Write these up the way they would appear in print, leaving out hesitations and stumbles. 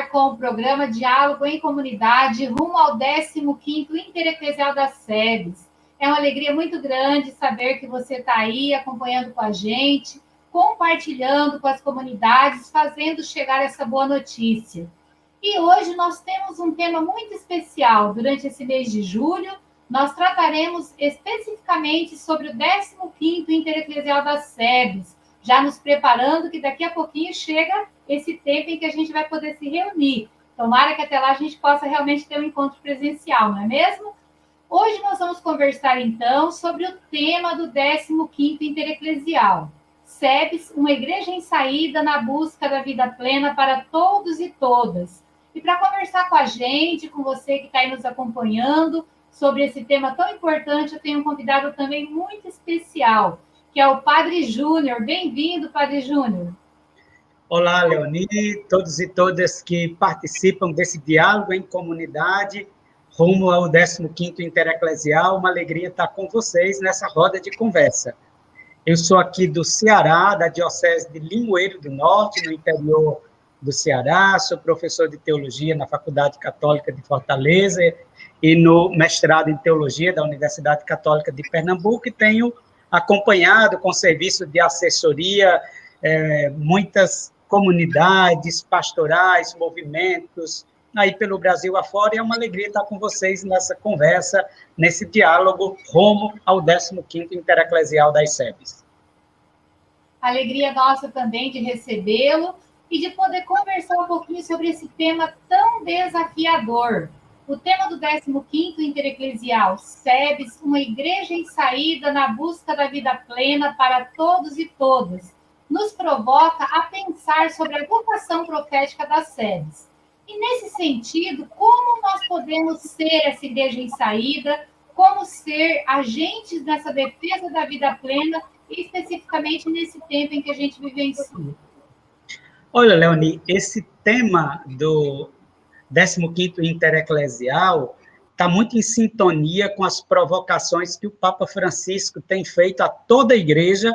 ar com o programa Diálogo em Comunidade, rumo ao 15º Intereclesial das SEBs. É uma alegria muito grande saber que você está aí acompanhando com a gente, compartilhando com as comunidades, fazendo chegar essa boa notícia. E hoje nós temos um tema muito especial. Durante esse mês de julho, nós trataremos especificamente sobre o 15º Intereclesial das SEBs, já nos preparando que daqui a pouquinho chega esse tempo em que a gente vai poder se reunir. Tomara que até lá a gente possa realmente ter um encontro presencial, não é mesmo? Hoje nós vamos conversar, então, sobre o tema do 15º Intereclesial. SEBs, uma igreja em saída na busca da vida plena para todos e todas. E para conversar com a gente, com você que está aí nos acompanhando, sobre esse tema tão importante, eu tenho um convidado também muito especial, que é o Padre Júnior. Bem-vindo, Padre Júnior. Olá, Leoni, todos e todas que participam desse diálogo em comunidade, rumo ao 15º Intereclesial. Uma alegria estar com vocês nessa roda de conversa. Eu sou aqui do Ceará, da Diocese de Limoeiro do Norte, no interior do Ceará. Sou professor de teologia na Faculdade Católica de Fortaleza e no mestrado em teologia da Universidade Católica de Pernambuco, e tenho acompanhado com serviço de assessoria muitas comunidades, pastorais, movimentos, aí pelo Brasil afora, e é uma alegria estar com vocês nessa conversa, nesse diálogo rumo ao 15º Intereclesial das SEBs. Alegria nossa também de recebê-lo e de poder conversar um pouquinho sobre esse tema tão desafiador. O tema do 15º Intereclesial, SEBs, uma igreja em saída na busca da vida plena para todos e todas, nos provoca a pensar sobre a vocação profética das SEBs. E, nesse sentido, como nós podemos ser essa igreja em saída, como ser agentes nessa defesa da vida plena, e especificamente nesse tempo em que a gente vivencia. Olha, Leoni, esse tema do 15º Intereclesial está muito em sintonia com as provocações que o Papa Francisco tem feito a toda a igreja,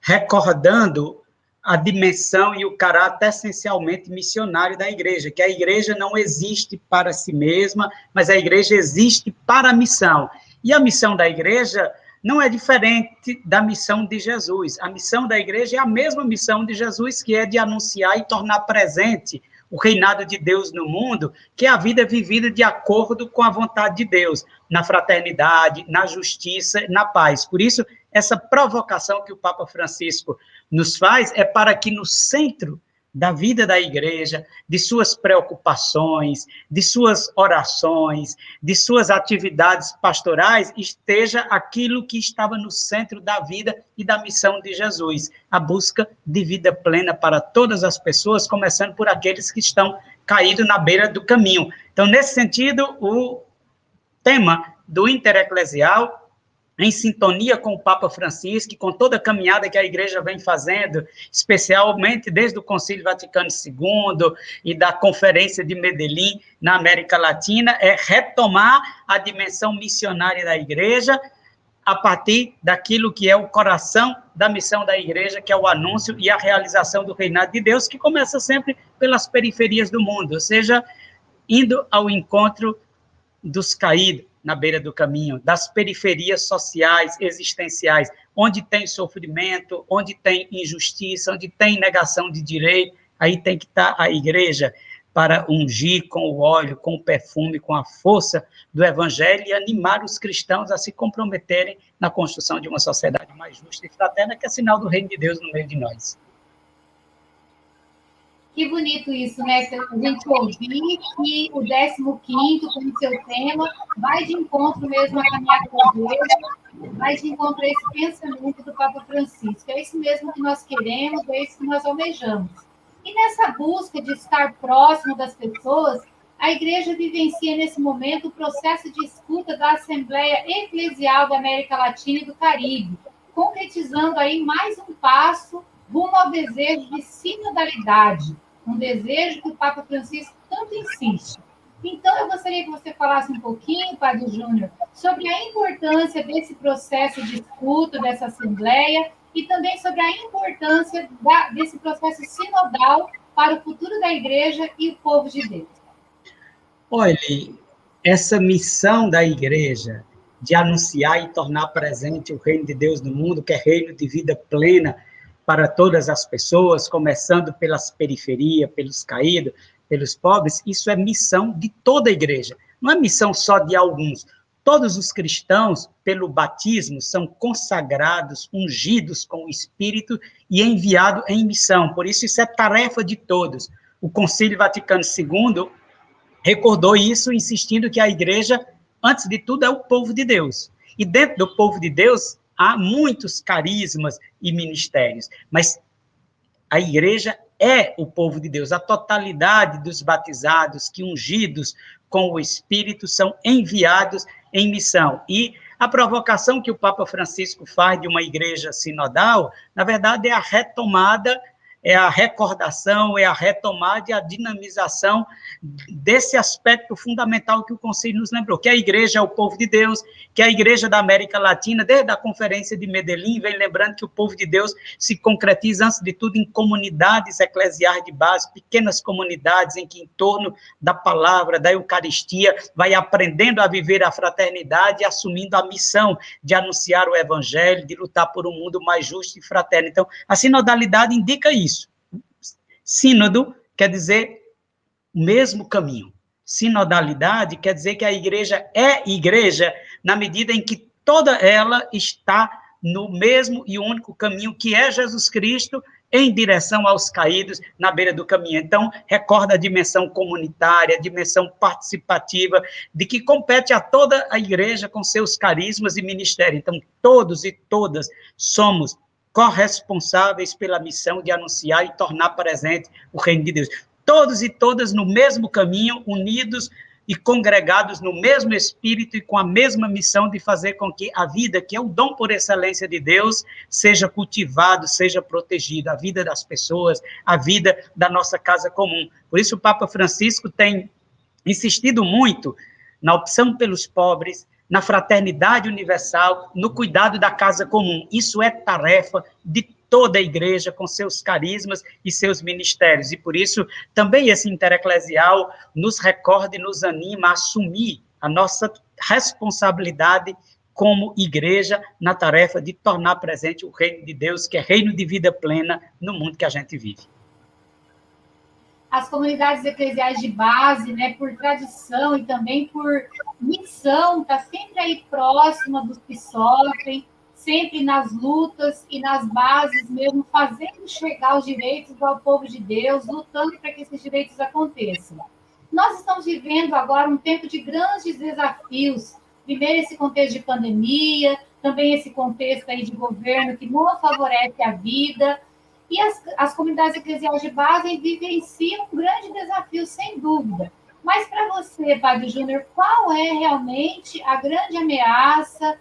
recordando a dimensão e o caráter essencialmente missionário da igreja, que a igreja não existe para si mesma, mas a igreja existe para a missão. E a missão da igreja não é diferente da missão de Jesus. A missão da igreja é a mesma missão de Jesus, que é de anunciar e tornar presente o reinado de Deus no mundo, que é a vida vivida de acordo com a vontade de Deus, na fraternidade, na justiça, na paz. Por isso, essa provocação que o Papa Francisco nos faz é para que no centro da vida da igreja, de suas preocupações, de suas orações, de suas atividades pastorais, esteja aquilo que estava no centro da vida e da missão de Jesus, a busca de vida plena para todas as pessoas, começando por aqueles que estão caídos na beira do caminho. Então, nesse sentido, o tema do Intereclesial, em sintonia com o Papa Francisco, com toda a caminhada que a igreja vem fazendo, especialmente desde o Concílio Vaticano II e da Conferência de Medellín na América Latina, é retomar a dimensão missionária da igreja a partir daquilo que é o coração da missão da igreja, que é o anúncio e a realização do reinado de Deus, que começa sempre pelas periferias do mundo, ou seja, indo ao encontro dos caídos na beira do caminho, das periferias sociais, existenciais, onde tem sofrimento, onde tem injustiça, onde tem negação de direito, aí tem que estar a igreja para ungir com o óleo, com o perfume, com a força do evangelho e animar os cristãos a se comprometerem na construção de uma sociedade mais justa e fraterna, que é sinal do reino de Deus no meio de nós. Que bonito isso, né? A gente ouvir que o 15º, como seu tema, vai de encontro mesmo à caminhada da igreja, vai de encontro a esse pensamento do Papa Francisco. É isso mesmo que nós queremos, é isso que nós almejamos. E nessa busca de estar próximo das pessoas, a igreja vivencia nesse momento o processo de escuta da Assembleia Eclesial da América Latina e do Caribe, concretizando aí mais um passo rumo ao desejo de sinodalidade, um desejo que o Papa Francisco tanto insiste. Então, eu gostaria que você falasse um pouquinho, Padre Júnior, sobre a importância desse processo de escuta, dessa Assembleia, e também sobre a importância desse processo sinodal para o futuro da igreja e o povo de Deus? Olhe, essa missão da igreja de anunciar e tornar presente o reino de Deus no mundo, que é reino de vida plena para todas as pessoas, começando pelas periferias, pelos caídos, pelos pobres, isso é missão de toda a igreja. Não é missão só de alguns. Todos os cristãos, pelo batismo, são consagrados, ungidos com o Espírito e enviados em missão. Por isso é tarefa de todos. O Concílio Vaticano II recordou isso, insistindo que a igreja, antes de tudo, é o povo de Deus. E dentro do povo de Deus, há muitos carismas e ministérios, mas a igreja é o povo de Deus. A totalidade dos batizados, que ungidos com o Espírito, são enviados em missão. E a provocação que o Papa Francisco faz de uma igreja sinodal, na verdade, é a retomada, é a recordação, é a retomada e a dinamização desse aspecto fundamental que o Concílio nos lembrou, que a igreja é o povo de Deus, que a igreja da América Latina, desde a Conferência de Medellín, vem lembrando que o povo de Deus se concretiza, antes de tudo, em comunidades eclesiais de base, pequenas comunidades em que, em torno da palavra, da Eucaristia, vai aprendendo a viver a fraternidade e assumindo a missão de anunciar o Evangelho, de lutar por um mundo mais justo e fraterno. Então, a sinodalidade indica isso. Sínodo quer dizer o mesmo caminho. Sinodalidade quer dizer que a igreja é igreja na medida em que toda ela está no mesmo e único caminho, que é Jesus Cristo, em direção aos caídos na beira do caminho. Então, recorda a dimensão comunitária, a dimensão participativa, de que compete a toda a igreja com seus carismas e ministérios. Então, todos e todas somos corresponsáveis pela missão de anunciar e tornar presente o reino de Deus. Todos e todas no mesmo caminho, unidos e congregados no mesmo espírito e com a mesma missão de fazer com que a vida, que é o dom por excelência de Deus, seja cultivado, seja protegido, a vida das pessoas, a vida da nossa casa comum. Por isso o Papa Francisco tem insistido muito na opção pelos pobres, na fraternidade universal, no cuidado da casa comum. Isso é tarefa de toda a igreja, com seus carismas e seus ministérios. E, por isso, também esse intereclesial nos recorda e nos anima a assumir a nossa responsabilidade como igreja na tarefa de tornar presente o reino de Deus, que é reino de vida plena no mundo que a gente vive. As comunidades eclesiais de base, né, por tradição e também por missão, está sempre aí próxima dos que sofrem, sempre nas lutas e nas bases mesmo, fazendo chegar os direitos ao povo de Deus, lutando para que esses direitos aconteçam. Nós estamos vivendo agora um tempo de grandes desafios, primeiro esse contexto de pandemia, também esse contexto aí de governo que não favorece a vida, e as comunidades eclesiais de base vivenciam um grande desafio, sem dúvida. Mas para você, Padre Júnior, qual é realmente a grande ameaça?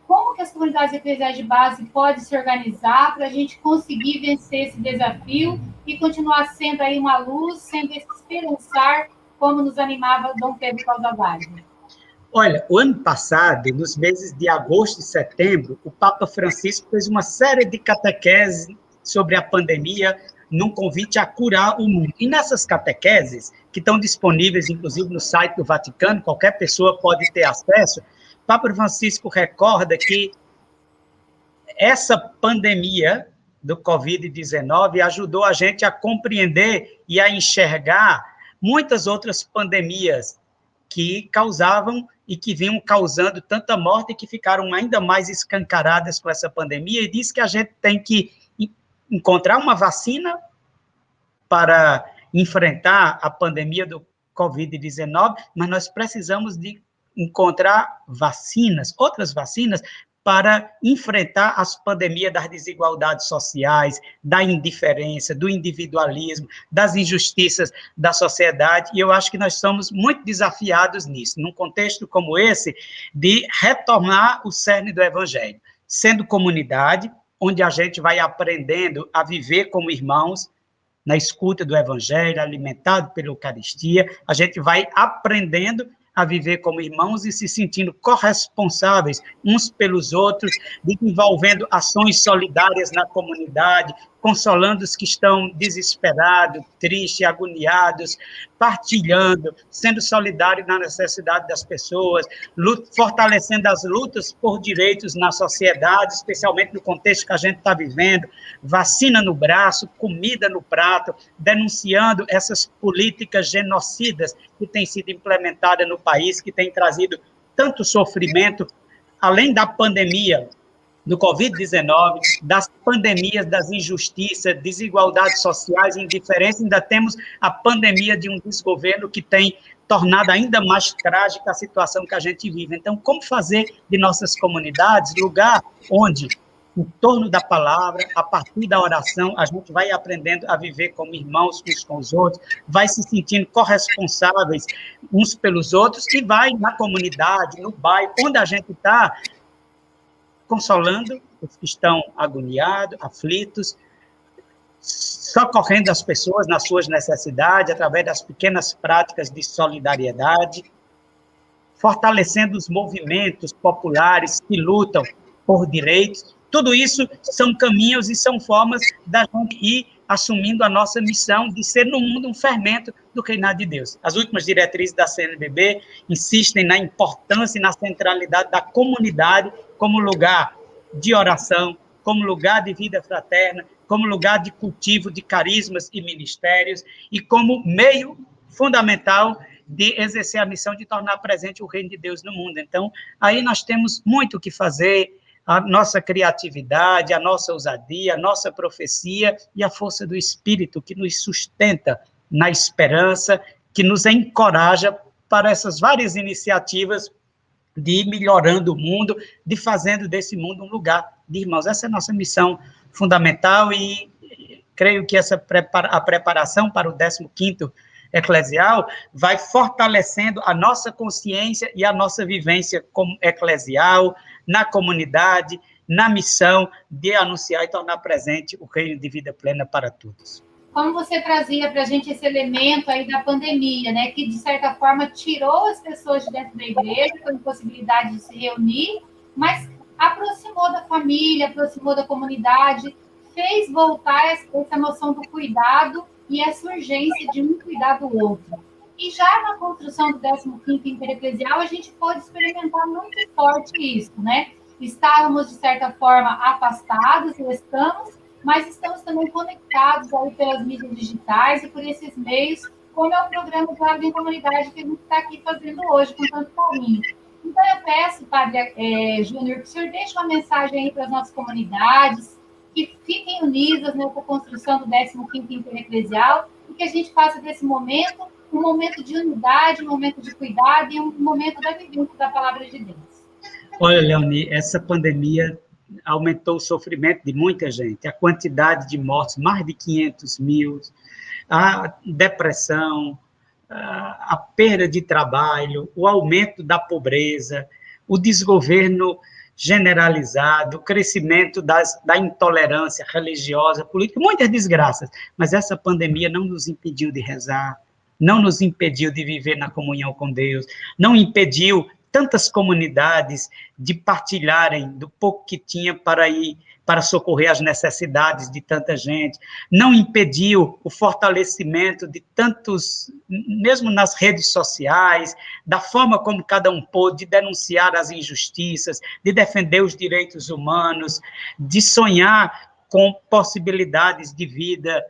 Como que as comunidades eclesiais de base podem se organizar para a gente conseguir vencer esse desafio e continuar sendo aí uma luz, sendo esse esperançar, como nos animava Dom Pedro Calzavale? Olha, o ano passado, nos meses de agosto e setembro, o Papa Francisco fez uma série de catequeses sobre a pandemia, num convite a curar o mundo. E nessas catequeses, que estão disponíveis, inclusive, no site do Vaticano, qualquer pessoa pode ter acesso, o Papa Francisco recorda que essa pandemia do Covid-19 ajudou a gente a compreender e a enxergar muitas outras pandemias que causavam e que vinham causando tanta morte e que ficaram ainda mais escancaradas com essa pandemia, e diz que a gente tem que encontrar uma vacina para enfrentar a pandemia do Covid-19, mas nós precisamos de encontrar vacinas, outras vacinas, para enfrentar as pandemias das desigualdades sociais, da indiferença, do individualismo, das injustiças da sociedade, e eu acho que nós somos muito desafiados nisso, num contexto como esse, de retornar o cerne do Evangelho, sendo comunidade, onde a gente vai aprendendo a viver como irmãos, na escuta do Evangelho, alimentado pela Eucaristia, a gente vai aprendendo a viver como irmãos e se sentindo corresponsáveis uns pelos outros, desenvolvendo ações solidárias na comunidade, consolando os que estão desesperados, tristes, agoniados, partilhando, sendo solidário na necessidade das pessoas, fortalecendo as lutas por direitos na sociedade, especialmente no contexto que a gente está vivendo, vacina no braço, comida no prato, denunciando essas políticas genocidas que têm sido implementadas no país, que têm trazido tanto sofrimento, além da pandemia do Covid-19, das pandemias, das injustiças, desigualdades sociais, indiferença, ainda temos a pandemia de um desgoverno que tem tornado ainda mais trágica a situação que a gente vive. Então, como fazer de nossas comunidades lugar onde, em torno da palavra, a partir da oração, a gente vai aprendendo a viver como irmãos uns com os outros, vai se sentindo corresponsáveis uns pelos outros e vai na comunidade, no bairro, onde a gente está, consolando os que estão agoniados, aflitos, socorrendo as pessoas nas suas necessidades, através das pequenas práticas de solidariedade, fortalecendo os movimentos populares que lutam por direitos. Tudo isso são caminhos e são formas da gente ir assumindo a nossa missão de ser no mundo um fermento do reinado de Deus. As últimas diretrizes da CNBB insistem na importância e na centralidade da comunidade como lugar de oração, como lugar de vida fraterna, como lugar de cultivo de carismas e ministérios e como meio fundamental de exercer a missão de tornar presente o reino de Deus no mundo. Então, aí nós temos muito o que fazer, a nossa criatividade, a nossa ousadia, a nossa profecia e a força do Espírito que nos sustenta na esperança, que nos encoraja para essas várias iniciativas de ir melhorando o mundo, de fazendo desse mundo um lugar de irmãos. Essa é a nossa missão fundamental e creio que a preparação para o 15º eclesial vai fortalecendo a nossa consciência e a nossa vivência como eclesial, na comunidade, na missão de anunciar e tornar presente o reino de vida plena para todos. Como você trazia para a gente esse elemento aí da pandemia, né, que de certa forma tirou as pessoas de dentro da igreja, com a impossibilidade de se reunir, mas aproximou da família, aproximou da comunidade, fez voltar essa noção do cuidado e essa urgência de um cuidar do outro. E já na construção do 15º Intereclesial, a gente pôde experimentar muito forte isso, né? Estávamos, de certa forma, afastados, mas estamos também conectados aí pelas mídias digitais e por esses meios, como é o programa Diálogo em Comunidade que a gente está aqui fazendo hoje, com tanto carinho. Então, eu peço, Padre Júnior, que o senhor deixe uma mensagem aí para as nossas comunidades, que fiquem unidas nessa construção do 15º Intereclesial e que a gente faça desse momento um momento de unidade, um momento de cuidado e um momento da vivência da palavra de Deus. Olha, Leoni, essa pandemia aumentou o sofrimento de muita gente, a quantidade de mortes, mais de 500 mil, a depressão, a perda de trabalho, o aumento da pobreza, o desgoverno generalizado, o crescimento da intolerância religiosa, política, muitas desgraças, mas essa pandemia não nos impediu de rezar, não nos impediu de viver na comunhão com Deus, não impediu tantas comunidades de partilharem do pouco que tinha para socorrer as necessidades de tanta gente, não impediu o fortalecimento de tantos, mesmo nas redes sociais, da forma como cada um pôde denunciar as injustiças, de defender os direitos humanos, de sonhar com possibilidades de vida,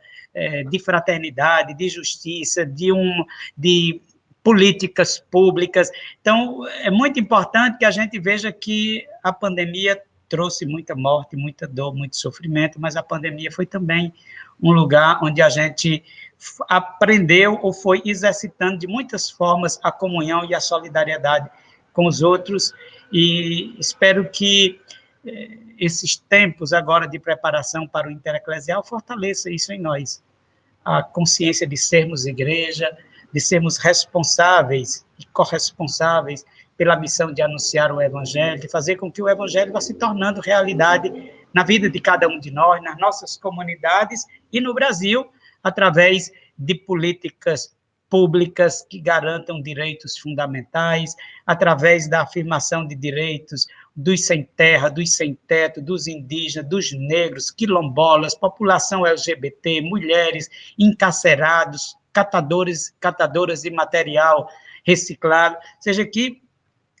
de fraternidade, de justiça, de políticas públicas. Então, é muito importante que a gente veja que a pandemia trouxe muita morte, muita dor, muito sofrimento, mas a pandemia foi também um lugar onde a gente aprendeu ou foi exercitando de muitas formas a comunhão e a solidariedade com os outros, e espero que esses tempos agora de preparação para o Intereclesial fortaleça isso em nós, a consciência de sermos igreja, de sermos responsáveis e corresponsáveis pela missão de anunciar o Evangelho, de fazer com que o Evangelho vá se tornando realidade na vida de cada um de nós, nas nossas comunidades e no Brasil, através de políticas públicas que garantam direitos fundamentais, através da afirmação de direitos dos sem terra, dos sem teto, dos indígenas, dos negros, quilombolas, população LGBT, mulheres, encarcerados, catadoras de material reciclado, seja que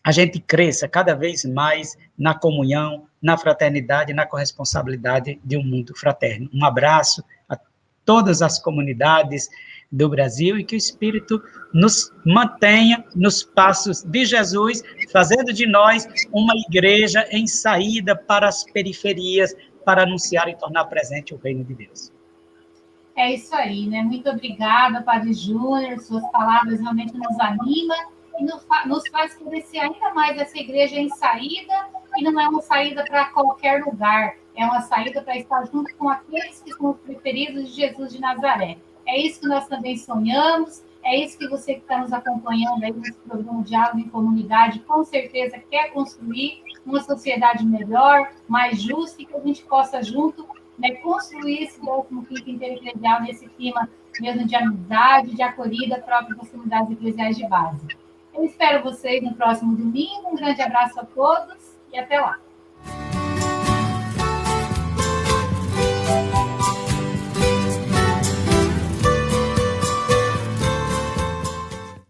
a gente cresça cada vez mais na comunhão, na fraternidade, na corresponsabilidade de um mundo fraterno. Um abraço a todas as comunidades do Brasil e que o Espírito nos mantenha nos passos de Jesus, fazendo de nós uma igreja em saída para as periferias, para anunciar e tornar presente o reino de Deus. É isso aí, né? Muito obrigada, Padre Júnior, suas palavras realmente nos animam e nos faz conhecer ainda mais essa igreja em saída, e não é uma saída para qualquer lugar, é uma saída para estar junto com aqueles que são os preferidos de Jesus de Nazaré. É isso que nós também sonhamos, é isso que você que está nos acompanhando aí nesse programa Diálogo em Comunidade, com certeza quer construir uma sociedade melhor, mais justa, e que a gente possa junto, né, construir esse 15º Intereclesial nesse clima mesmo de amizade, de acolhida própria das comunidades eclesiais de base. Eu espero vocês no próximo domingo. Um grande abraço a todos e até lá.